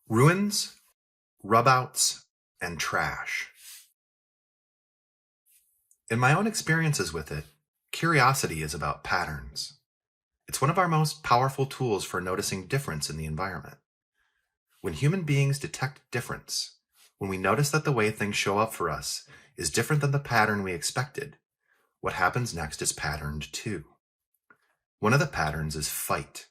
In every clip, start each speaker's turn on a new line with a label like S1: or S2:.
S1: Ruins, rubouts, and trash. In my own experiences with it, curiosity is about patterns. It's one of our most powerful tools for noticing difference in the environment. When human beings detect difference, when we notice that the way things show up for us is different than the pattern we expected, what happens next is patterned too. One of the patterns is fight,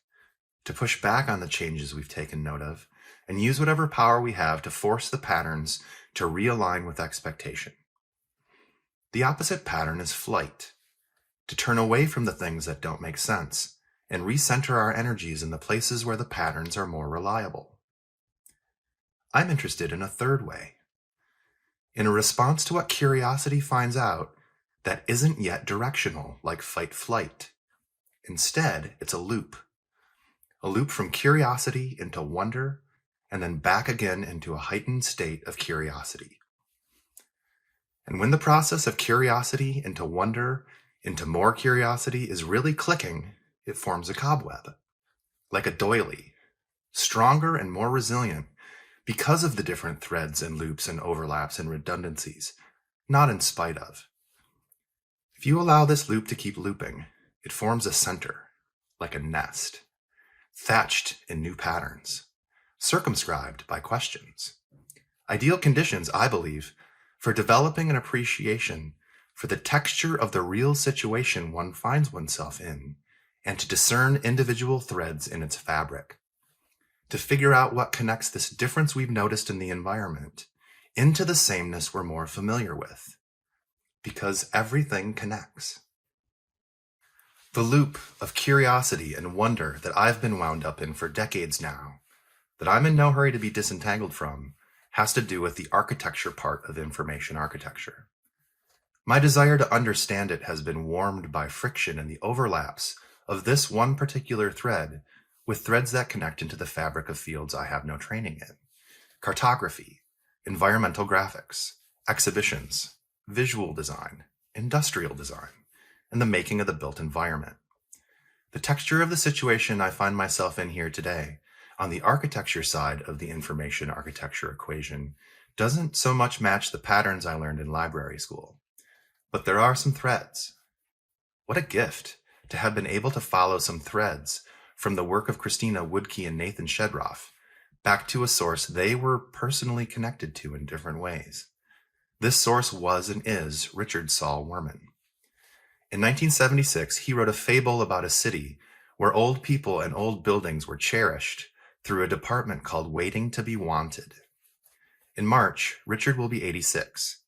S1: to push back on the changes we've taken note of and use whatever power we have to force the patterns to realign with expectation. The opposite pattern is flight, to turn away from the things that don't make sense and recenter our energies in the places where the patterns are more reliable. I'm interested in a third way, in a response to what curiosity finds out that isn't yet directional like fight-flight. Instead, it's a loop from curiosity into wonder, and then back again into a heightened state of curiosity. And when the process of curiosity into wonder, into more curiosity is really clicking, it forms a cobweb, like a doily, stronger and more resilient because of the different threads and loops and overlaps and redundancies, not in spite of. If you allow this loop to keep looping, it forms a center, like a nest, thatched in new patterns, circumscribed by questions. Ideal conditions, I believe, for developing an appreciation for the texture of the real situation one finds oneself in, and to discern individual threads in its fabric, to figure out what connects this difference we've noticed in the environment into the sameness we're more familiar with, because everything connects. The loop of curiosity and wonder that I've been wound up in for decades now, that I'm in no hurry to be disentangled from, has to do with the architecture part of information architecture. My desire to understand it has been warmed by friction in the overlaps of this one particular thread with threads that connect into the fabric of fields I have no training in: cartography, environmental graphics, exhibitions, visual design, industrial design, and the making of the built environment. The texture of the situation I find myself in here today, on the architecture side of the information architecture equation, doesn't so much match the patterns I learned in library school. But there are some threads. What a gift to have been able to follow some threads from the work of Christina Woodkey and Nathan Shedroff back to a source they were personally connected to in different ways. This source was and is Richard Saw Worman. In 1976, he wrote a fable about a city where old people and old buildings were cherished through a department called Waiting to be Wanted. In March, Richard will be 86,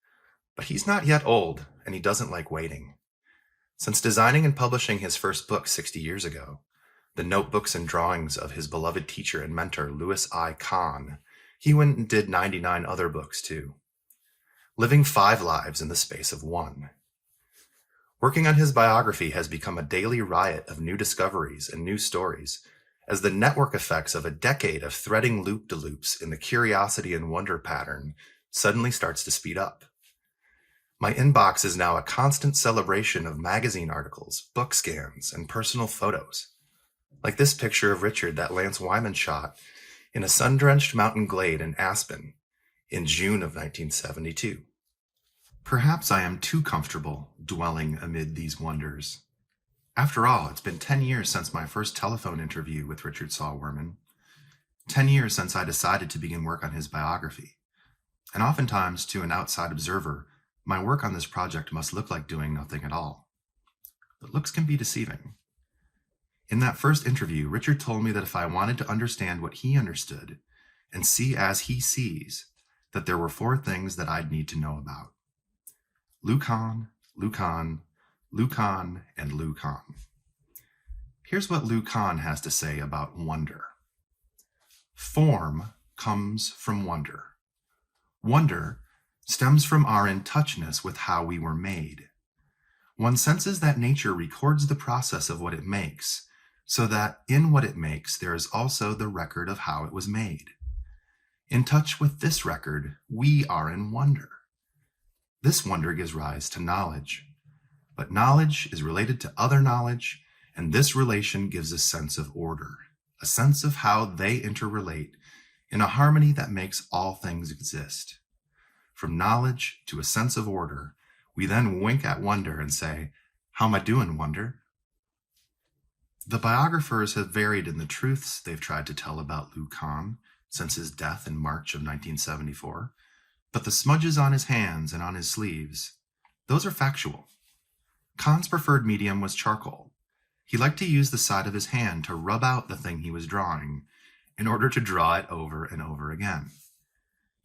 S1: but he's not yet old, and he doesn't like waiting. Since designing and publishing his first book 60 years ago, the notebooks and drawings of his beloved teacher and mentor, Louis I. Kahn, he went and did 99 other books too, living 5 lives in the space of one. Working on his biography has become a daily riot of new discoveries and new stories, as the network effects of a decade of threading loop-de-loops in the curiosity and wonder pattern suddenly starts to speed up. My inbox is now a constant celebration of magazine articles, book scans, and personal photos, like this picture of Richard that Lance Wyman shot in a sun-drenched mountain glade in Aspen in June of 1972. Perhaps I am too comfortable dwelling amid these wonders. After all, it's been 10 years since my first telephone interview with Richard Saw Worman, 10 years since I decided to begin work on his biography, and oftentimes, to an outside observer, my work on this project must look like doing nothing at all. But looks can be deceiving. In that first interview, Richard told me that if I wanted to understand what he understood and see as he sees, that there were 4 things that I'd need to know about: Lucan, Lucan, Lucan, and Lucan. Here's what Lucan has to say about wonder. Form comes from wonder. Wonder stems from our in-touchness with how we were made. One senses that nature records the process of what it makes, so that in what it makes there is also the record of how it was made. In touch with this record, we are in wonder. This wonder gives rise to knowledge. But knowledge is related to other knowledge, and this relation gives a sense of order, a sense of how they interrelate in a harmony that makes all things exist. From knowledge to a sense of order, we then wink at wonder and say, "How am I doing, wonder?" The biographers have varied in the truths they've tried to tell about Lou Kahn since his death in March of 1974, but the smudges on his hands and on his sleeves, those are factual. Kahn's preferred medium was charcoal. He liked to use the side of his hand to rub out the thing he was drawing in order to draw it over and over again,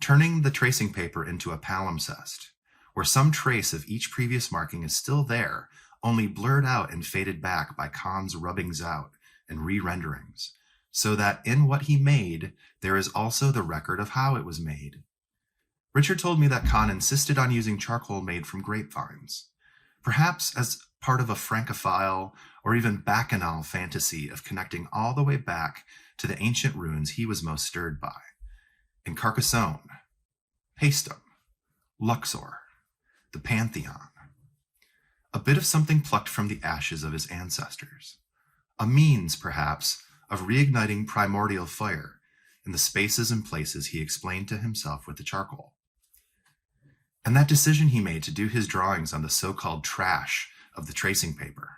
S1: turning the tracing paper into a palimpsest, where some trace of each previous marking is still there, only blurred out and faded back by Kahn's rubbings out and re-renderings, so that in what he made, there is also the record of how it was made. Richard told me that Kahn insisted on using charcoal made from grapevines, perhaps as part of a francophile or even bacchanal fantasy of connecting all the way back to the ancient ruins he was most stirred by, in Carcassonne, Paestum, Luxor, the Pantheon. A bit of something plucked from the ashes of his ancestors, a means, perhaps, of reigniting primordial fire in the spaces and places he explained to himself with the charcoal. And that decision he made to do his drawings on the so-called trash of the tracing paper.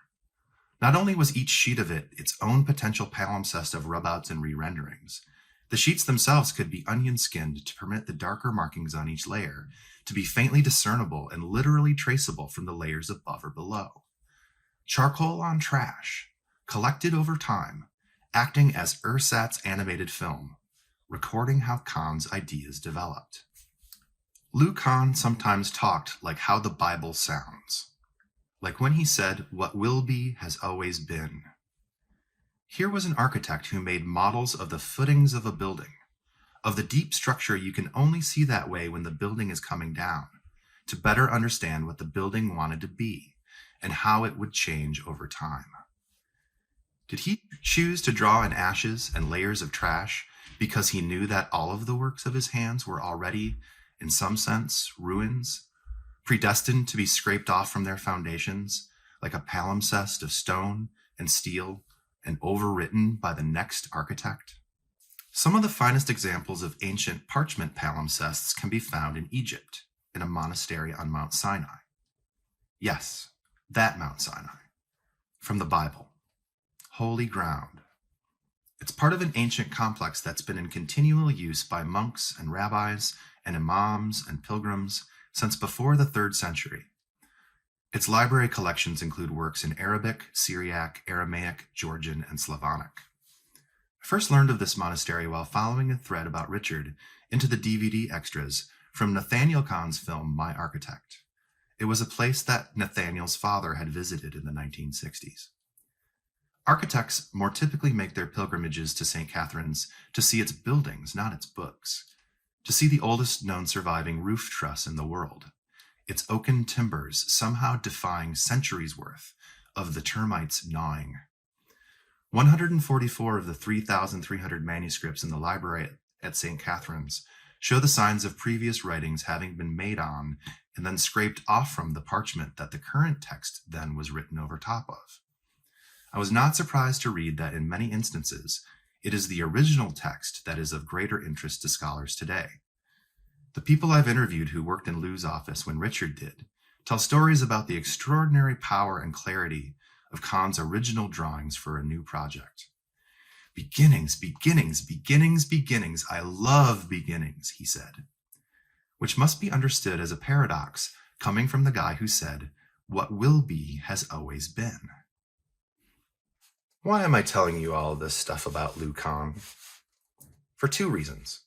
S1: Not only was each sheet of it its own potential palimpsest of rub-outs and re-renderings, the sheets themselves could be onion-skinned to permit the darker markings on each layer to be faintly discernible and literally traceable from the layers above or below. Charcoal on trash, collected over time, acting as ersatz animated film, recording how Kahn's ideas developed. Lou Kahn sometimes talked like how the Bible sounds, like when he said, "What will be has always been." Here was an architect who made models of the footings of a building, of the deep structure you can only see that way when the building is coming down, to better understand what the building wanted to be and how it would change over time. Did he choose to draw in ashes and layers of trash because he knew that all of the works of his hands were already, in some sense, ruins, predestined to be scraped off from their foundations, like a palimpsest of stone and steel and overwritten by the next architect? Some of the finest examples of ancient parchment palimpsests can be found in Egypt, in a monastery on Mount Sinai. Yes, that Mount Sinai, from the Bible. Holy ground. It's part of an ancient complex that's been in continual use by monks and rabbis and imams and pilgrims since before the 3rd century. Its library collections include works in Arabic, Syriac, Aramaic, Georgian, and Slavonic. I first learned of this monastery while following a thread about Richard into the DVD extras from Nathaniel Kahn's film My Architect. It was a place that Nathaniel's father had visited in the 1960s. Architects more typically make their pilgrimages to St. Catherine's to see its buildings, not its books, to see the oldest known surviving roof truss in the world, its oaken timbers somehow defying centuries' worth of the termites gnawing. 144 of the 3,300 manuscripts in the library at St. Catherine's show the signs of previous writings having been made on and then scraped off from the parchment that the current text then was written over top of. I was not surprised to read that in many instances, it is the original text that is of greater interest to scholars today. The people I've interviewed who worked in Lou's office when Richard did tell stories about the extraordinary power and clarity of Kahn's original drawings for a new project. Beginnings, beginnings, beginnings, beginnings. I love beginnings, he said, which must be understood as a paradox coming from the guy who said, "What will be has always been." Why am I telling you all of this stuff about Lou Kahn? For 2 reasons.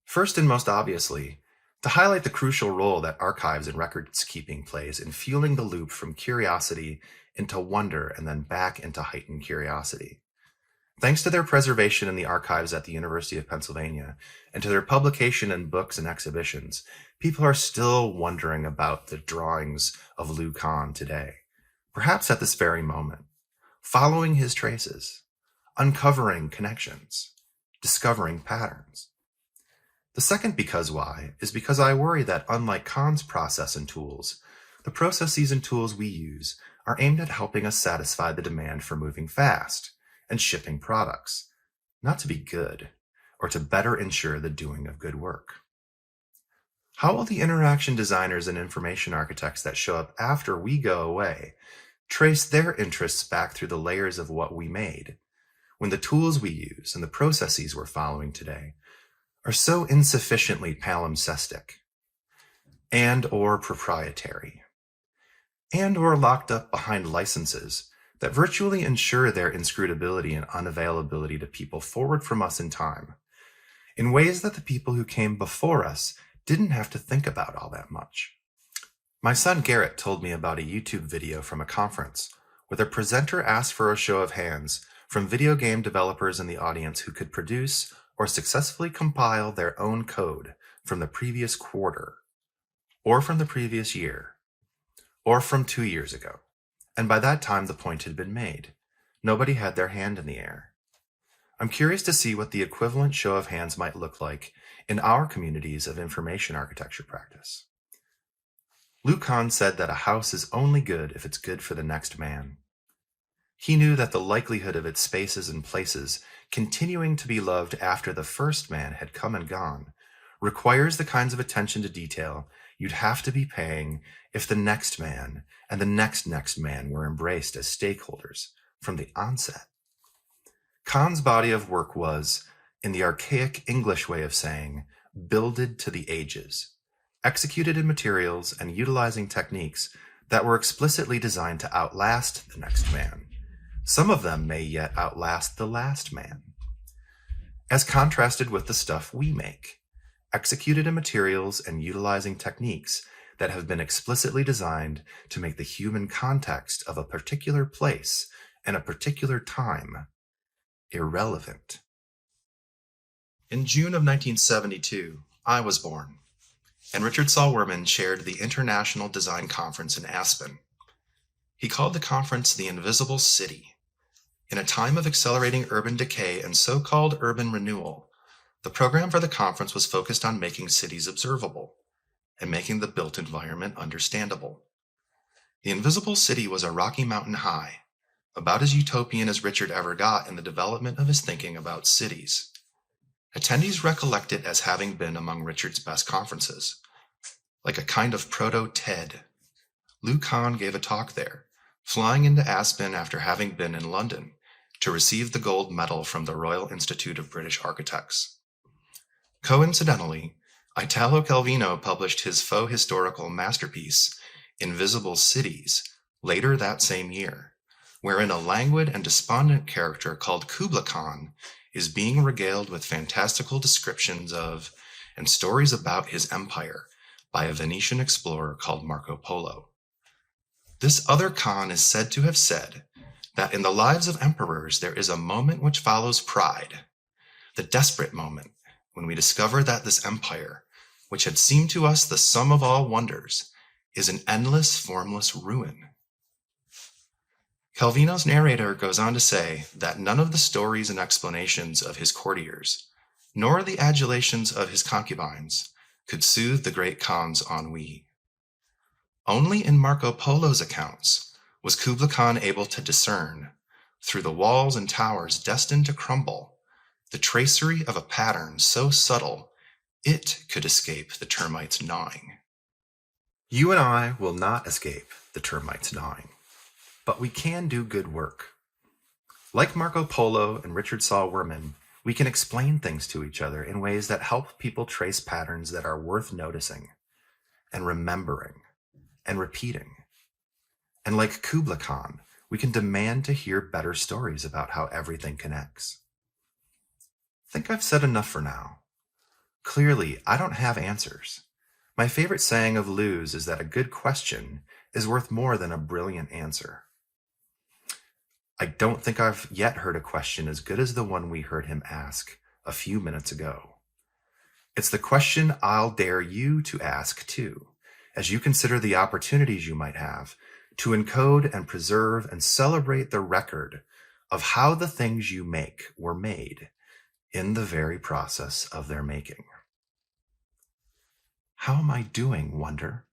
S1: First and most obviously, to highlight the crucial role that archives and records keeping plays in fueling the loop from curiosity into wonder and then back into heightened curiosity. Thanks to their preservation in the archives at the University of Pennsylvania and to their publication in books and exhibitions, people are still wondering about the drawings of Lou Kahn today, perhaps at this very moment, following his traces, uncovering connections, discovering patterns. The second because why is because I worry that unlike Kahn's process and tools, the processes and tools we use are aimed at helping us satisfy the demand for moving fast and shipping products, not to be good or to better ensure the doing of good work? How will the interaction designers and information architects that show up after we go away trace their interests back through the layers of what we made, when the tools we use and the processes we're following today are so insufficiently palimpsestic and or proprietary and or locked up behind licenses that virtually ensure their inscrutability and unavailability to people forward from us in time, in ways that the people who came before us didn't have to think about all that much? My son Garrett told me about a YouTube video from a conference where the presenter asked for a show of hands from video game developers in the audience who could produce or successfully compile their own code from the previous quarter, or from the previous year, or from 2 years ago. And by that time, the point had been made. Nobody had their hand in the air. I'm curious to see what the equivalent show of hands might look like in our communities of information architecture practice. Lou Kahn said that a house is only good if it's good for the next man. He knew that the likelihood of its spaces and places continuing to be loved after the first man had come and gone requires the kinds of attention to detail you'd have to be paying if the next man and the next man were embraced as stakeholders from the onset. Kahn's body of work was, in the archaic English way of saying, builded to the ages, executed in materials and utilizing techniques that were explicitly designed to outlast the next man. Some of them may yet outlast the last man. As contrasted with the stuff we make, executed in materials and utilizing techniques that have been explicitly designed to make the human context of a particular place and a particular time irrelevant. In June of 1972, I was born, and Richard Saw Worman chaired the International Design Conference in Aspen. He called the conference the Invisible City. In a time of accelerating urban decay and so-called urban renewal, the program for the conference was focused on making cities observable and making the built environment understandable. The Invisible City was a Rocky Mountain high, about as utopian as Richard ever got in the development of his thinking about cities. Attendees recollect it as having been among Richard's best conferences, like a kind of proto-TED. Lou Kahn gave a talk there, flying into Aspen after having been in London to receive the gold medal from the Royal Institute of British Architects. Coincidentally, Italo Calvino published his faux historical masterpiece, Invisible Cities, later that same year, wherein a languid and despondent character called Kubla Khan is being regaled with fantastical descriptions of and stories about his empire by a Venetian explorer called Marco Polo. This other Khan is said to have said that in the lives of emperors there is a moment which follows pride, the desperate moment when we discover that this empire, which had seemed to us the sum of all wonders, is an endless, formless ruin. Calvino's narrator goes on to say that none of the stories and explanations of his courtiers, nor the adulations of his concubines, could soothe the great Khan's ennui. Only in Marco Polo's accounts was Kubla Khan able to discern, through the walls and towers destined to crumble, the tracery of a pattern so subtle it could escape the termites' gnawing. You and I will not escape the termites' gnawing, but we can do good work. Like Marco Polo and Richard Saw Worman, we can explain things to each other in ways that help people trace patterns that are worth noticing and remembering and repeating. And like Kubla Khan, we can demand to hear better stories about how everything connects. I think I've said enough for now. Clearly, I don't have answers. My favorite saying of Lou's is that a good question is worth more than a brilliant answer. I don't think I've yet heard a question as good as the one we heard him ask a few minutes ago. It's the question I'll dare you to ask too, as you consider the opportunities you might have to encode and preserve and celebrate the record of how the things you make were made in the very process of their making. How am I doing, wonder?